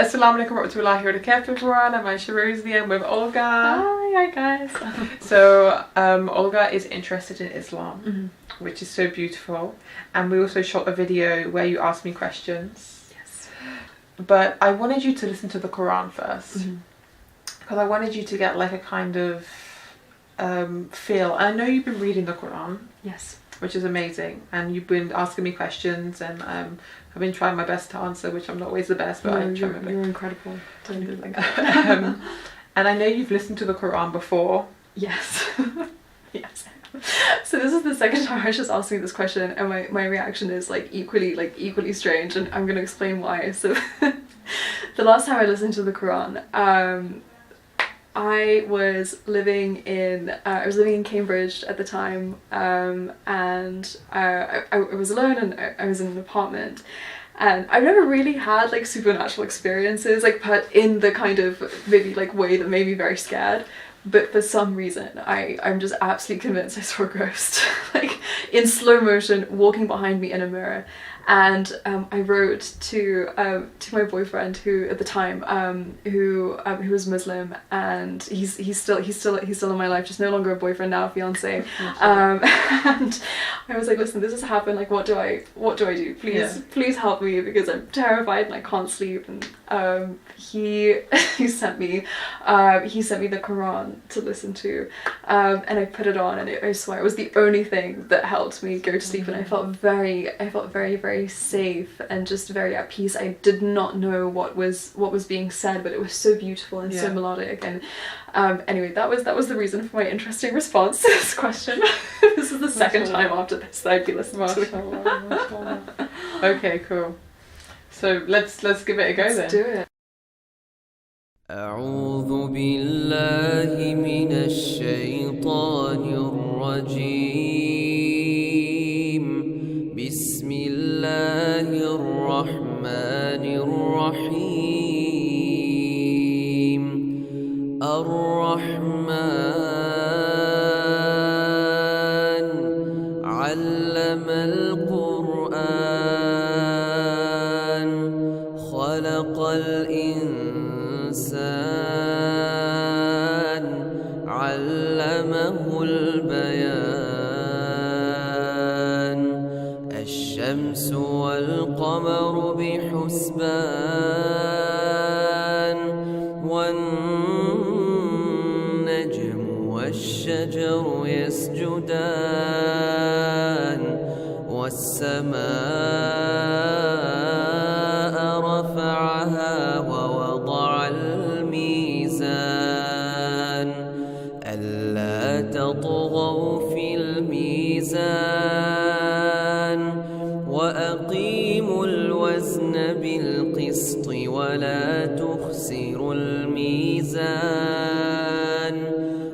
Assalamu alaikum wa rahmatullahi wa barakatuh. I'm Aisha Roزلي. I'm with Olga. Hi guys. So Olga is interested in Islam, which is so beautiful, and we also shot a video where you asked me questions. Yes. But I wanted you to listen to the Quran first, because I wanted you to get like a kind of feel. I know you've been reading the Quran. Yes. Which is amazing, and you've been asking me questions, and I've been trying my best to answer, which I'm not always the best, but I try my best. You're incredible. Don't do like that. And I know you've listened to the Quran before. Yes. Yes. So this is the second time I was just asking this question, and my reaction is equally strange, and I'm going to explain why. So the last time I listened to the Quran, I was living in Cambridge at the time, and I was alone, and I was in an apartment, and I've never really had like supernatural experiences, but in the kind of maybe like way that made me very scared. But for some reason, I'm just absolutely convinced I saw a ghost, like in slow motion, walking behind me in a mirror. And I wrote to my boyfriend, who at the time who was Muslim, and he's still in my life, just no longer a boyfriend, now a fiance. And I was like, listen, this has happened. Like, what do I do? Please help me, because I'm terrified and I can't sleep. And he sent me the Quran to listen to, and I put it on, and I swear it was the only thing that helped me go to sleep. And I felt very, very safe and just very at peace. I did not know what was being said, but it was so beautiful and so melodic. And anyway, that was the reason for my interesting response to this question. This is the second time after this that I'd be listening to it. Okay, cool. So let's give it a go then. Let's do it. أعوذ بالله من الشيطان الرجيم. بسم الله الرحمن الرحيم. الرحمن علم القرآن خلق الإنسان علمه البيان. الشمس والقمر بحسبان والنجم والشجر يسجدان والسماء رفعها ووضع الميزان ألا تطغوا في الميزان وأقيموا الوزن بالقسط ولا تخسروا الميزان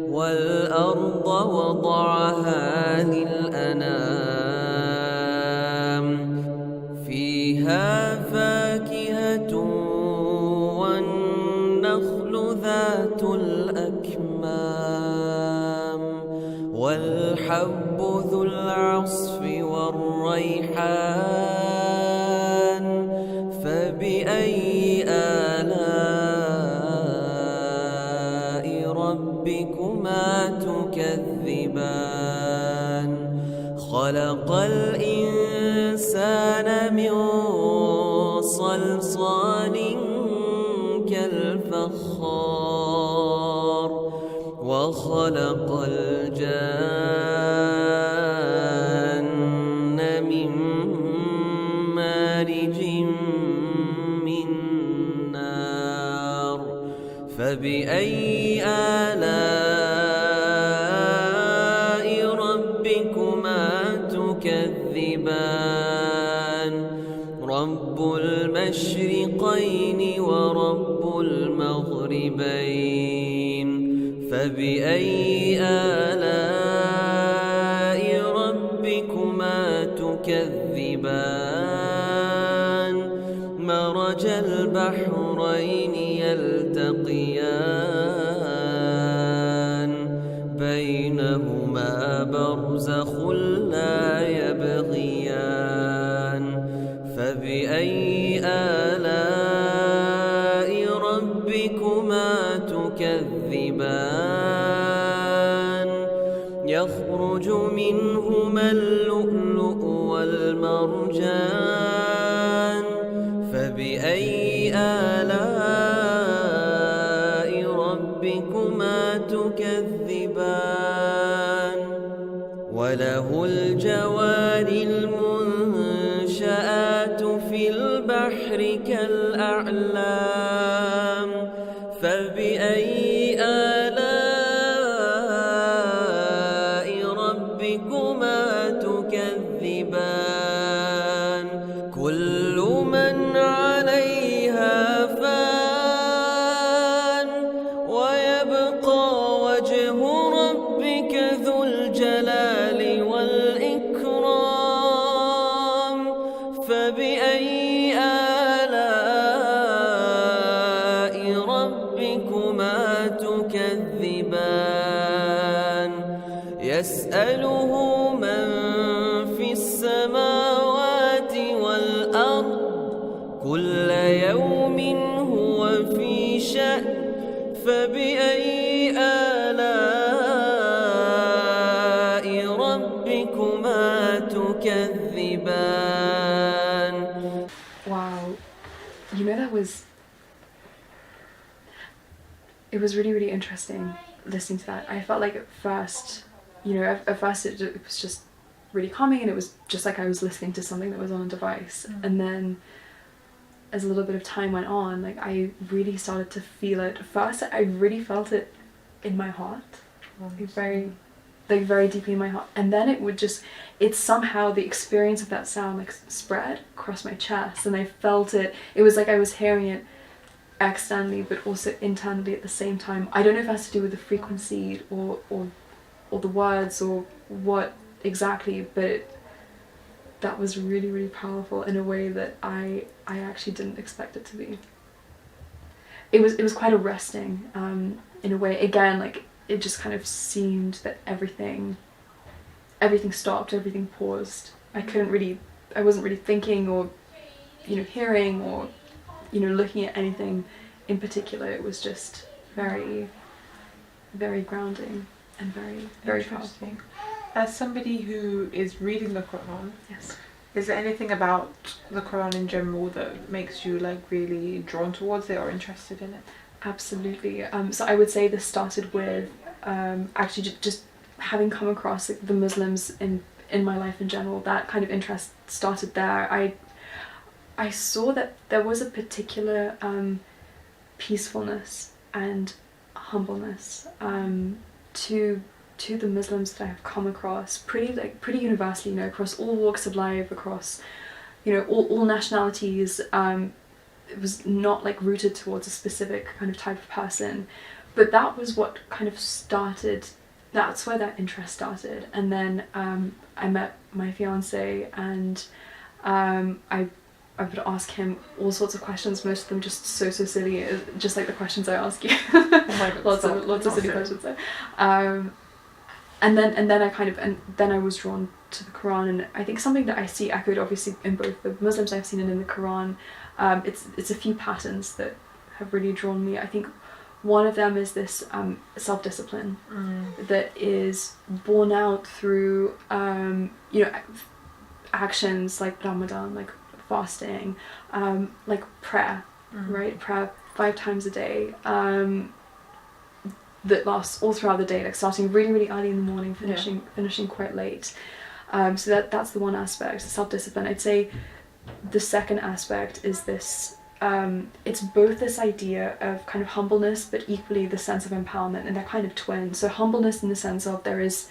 والأرض وضعها للأنام فيها فاكهة والنخل ذات الأكمام والحب ذو العصف والريحان فبأي آلاء ربكما تكذبان. خلق الإنسان من صلصال كالفخار وخلق الجان من مارج من نار فبأي آلاء ربكما تكذبان. رب المشرقين ورب المغربين فبأي آلاء ربكما تكذبان. مرج البحرين يلتقيان بينهما برزخ لا يبغيان فبأي آلاء آلاء ربكما تكذبان وله الجوار المنشآت في البحر كالأعلام فبأي آلاء ربكما تكذبان كل من عليها فان ويبقى وجه ربك ذو الجلال والإكرام فبأي آلاء ربكما تكذبان يسأله من في السماوات والأرض كل يوم هو في شأن فبأي آلاء ربكما تكذبان. Wow, you know, it was really, really interesting listening to that. I felt like at first, you know, at first it was just really calming, and it was just like I was listening to something that was on a device. And then as a little bit of time went on, like I really started to feel it. At first I really felt it in my heart, very deeply in my heart, and then it's somehow the experience of that sound like spread across my chest, and I felt it. It was like I was hearing it externally but also internally at the same time. I don't know if it has to do with the frequency or the words or what exactly, but that was really, really powerful in a way that I actually didn't expect it to be. It was quite arresting in a way. Again, like it just kind of seemed that everything stopped, everything paused. I wasn't really thinking or, you know, hearing or, you know, looking at anything in particular. It was just very, very grounding and very, very powerful. As somebody who is reading the Quran, Yes. is there anything about the Quran in general that makes you like really drawn towards it or interested in it? Absolutely. So I would say this started with actually just having come across like, the Muslims in my life in general. That kind of interest started there. I saw that there was a particular peacefulness and humbleness to the Muslims that I have come across pretty universally, you know, across all walks of life, across, you know, all nationalities. It was not like rooted towards a specific kind of type of person, but that was what kind of started. That's where that interest started. And then I met my fiance, and I would ask him all sorts of questions, most of them just so silly, just like the questions I ask you. Oh my God, lots of silly questions there. And then I was drawn to the Quran, and I think something that I see echoed obviously in both the Muslims I've seen and in the Quran. It's a few patterns that have really drawn me. I think one of them is this self-discipline that is borne out through you know, actions like Ramadan, like fasting, like prayer, right? Prayer 5 times a day. That lasts all throughout the day, like starting really, really early in the morning, finishing quite late. So that's the one aspect, self-discipline. I'd say the second aspect is this, it's both this idea of kind of humbleness, but equally the sense of empowerment, and they're kind of twin. So humbleness in the sense of there is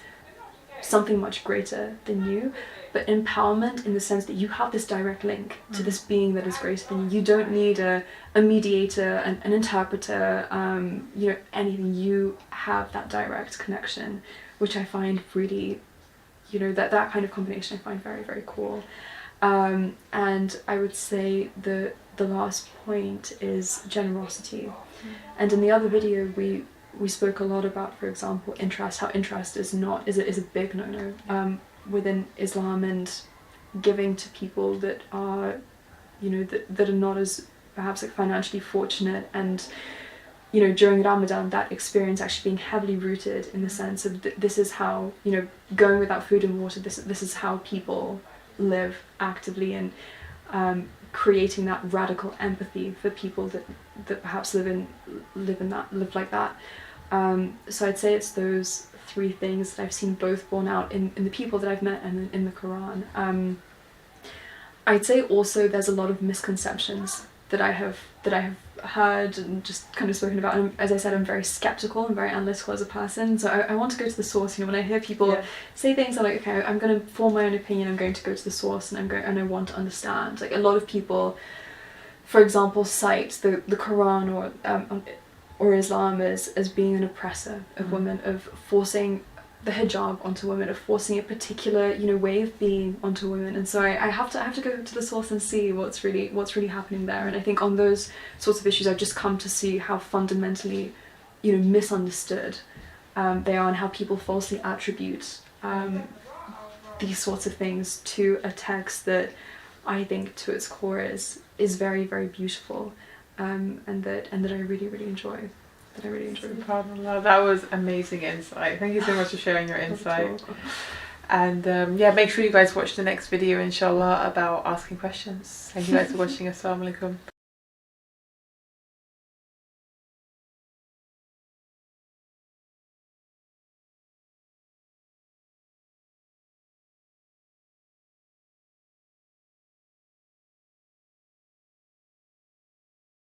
something much greater than you, but empowerment in the sense that you have this direct link to this being that is greater than you. You don't need a mediator, an interpreter, you know, anything. You have that direct connection, which I find really, you know, that kind of combination I find very, very cool. And I would say the last point is generosity. And in the other video we spoke a lot about, for example, interest, how interest is a big no-no within Islam, and giving to people that are, you know, that are not as perhaps like financially fortunate. And, you know, during Ramadan, that experience actually being heavily rooted in the sense of this is how, you know, going without food and water, this is how people live actively, and creating that radical empathy for people that perhaps live like that. So I'd say it's those three things that I've seen both borne out in the people that I've met and in the Quran. I'd say also there's a lot of misconceptions that I have heard and just kind of spoken about. And as I said, I'm very skeptical and very analytical as a person, so I want to go to the source. You know, when I hear people say things, I'm like, okay, I'm going to form my own opinion. I'm going to go to the source, and I want to understand. Like, a lot of people, for example, cite the Quran or Islam as being an oppressor of women, of forcing the hijab onto women, of forcing a particular, you know, way of being onto women. And so I have to go to the source and see what's really happening there. And I think on those sorts of issues, I've just come to see how fundamentally, you know, misunderstood they are, and how people falsely attribute these sorts of things to a text that I think to its core is very, very beautiful, and that I really, really enjoy. SubhanAllah, that was amazing insight. Thank you so much for sharing your insight. And make sure you guys watch the next video, inshallah, about asking questions. Thank you guys for watching. Assalamu alaikum.